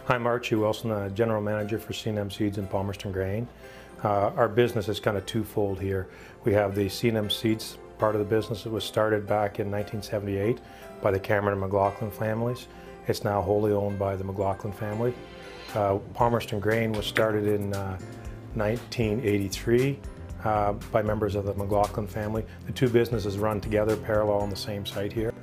I'm Archie Wilson, General Manager for C&M Seeds in Palmerston Grain. Our business is kind of twofold here. We have the C&M Seeds part of the business that was started back in 1978 by the Cameron and McLaughlin families. It's now wholly owned by the McLaughlin family. Palmerston Grain was started in 1983 by members of the McLaughlin family. The two businesses run together parallel on the same site here,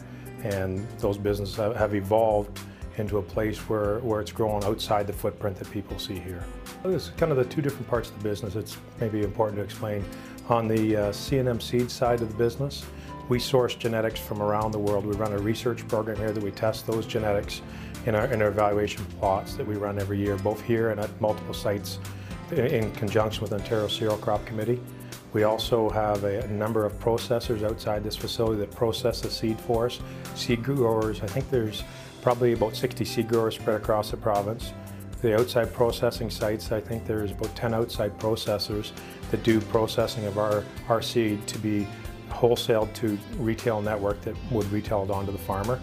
and those businesses have evolved into a place where it's growing outside the footprint that people see here. There's kind of the two different parts of the business. It's maybe important to explain. On the C&M Seeds side of the business, we source genetics from around the world. We run a research program here that we test those genetics in our evaluation plots that we run every year, both here and at multiple sites in conjunction with Ontario Cereal Crop Committee. We also have a number of processors outside this facility that process the seed for us. Seed growers, I think there's probably about 60 seed growers spread across the province. The outside processing sites, I think there's about 10 outside processors that do processing of our seed to be wholesaled to retail network that would retail it onto the farmer.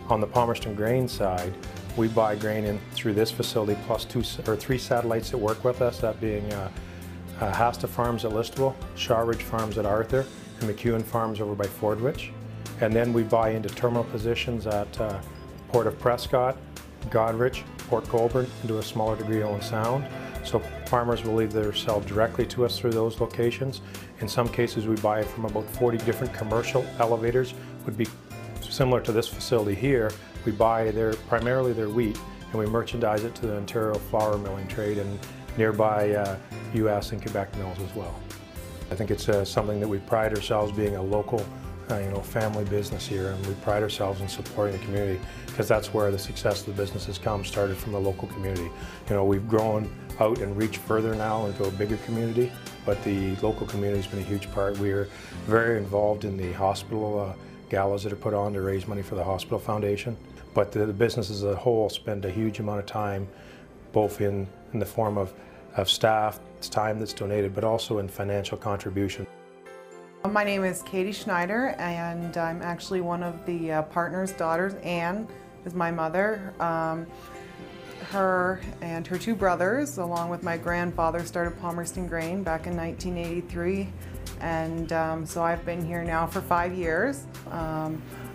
On the Palmerston Grain side, we buy grain in through this facility plus three satellites that work with us, that being Hasta Farms at Listowel, Shawridge Farms at Arthur, and McEwen Farms over by Fordwich. And then we buy into terminal positions at Port of Prescott, Godrich, Port Colborne, and to a smaller degree Owen Sound. So farmers will either sell directly to us through those locations. In some cases we buy from about 40 different commercial elevators, would be similar to this facility here. We buy primarily their wheat and we merchandise it to the Ontario flour milling trade and nearby US and Quebec mills as well. I think it's something that we pride ourselves being a local family business here, and we pride ourselves in supporting the community because that's where the success of the business has come, started from the local community. We've grown out and reached further now into a bigger community, but the local community has been a huge part. We are very involved in the hospital galas that are put on to raise money for the hospital foundation, but the business as a whole spend a huge amount of time both in the form of staff, time that's donated, but also in financial contribution. My name is Katie Schneider, and I'm actually one of the partners' daughters. Anne is my mother. Her and her two brothers, along with my grandfather, started Palmerston Grain back in 1983, and so I've been here now for 5 years.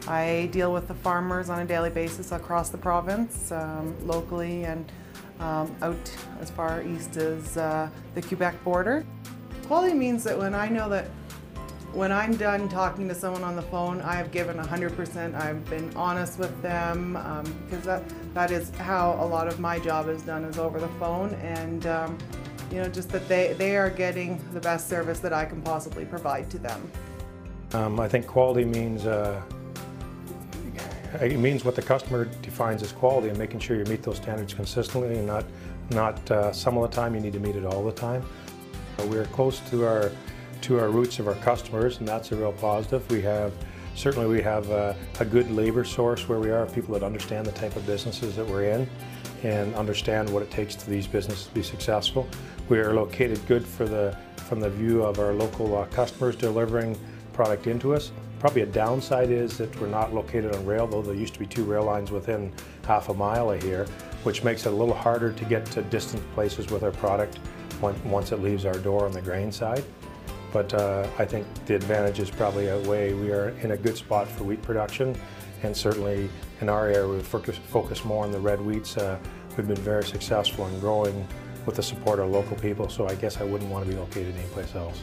I deal with the farmers on a daily basis across the province, locally and out as far east as the Quebec border. Quality means that when I'm done talking to someone on the phone, I have given 100%. I've been honest with them because that is how a lot of my job is done, is over the phone, and just that they are getting the best service that I can possibly provide to them. I think quality means what the customer defines as quality, and making sure you meet those standards consistently, and not some of the time. You need to meet it all the time. We're close to our roots of our customers, and that's a real positive. We have a good labor source where we are, people that understand the type of businesses that we're in and understand what it takes to these businesses to be successful. We are located good from the view of our local customers delivering product into us. Probably a downside is that we're not located on rail, though there used to be 2 rail lines within half a mile of here, which makes it a little harder to get to distant places with our product once it leaves our door on the grain side. But I think the advantages probably outweigh. We are in a good spot for wheat production, and certainly in our area we focus more on the red wheats. We've been very successful in growing with the support of local people, so I guess I wouldn't want to be located anyplace else.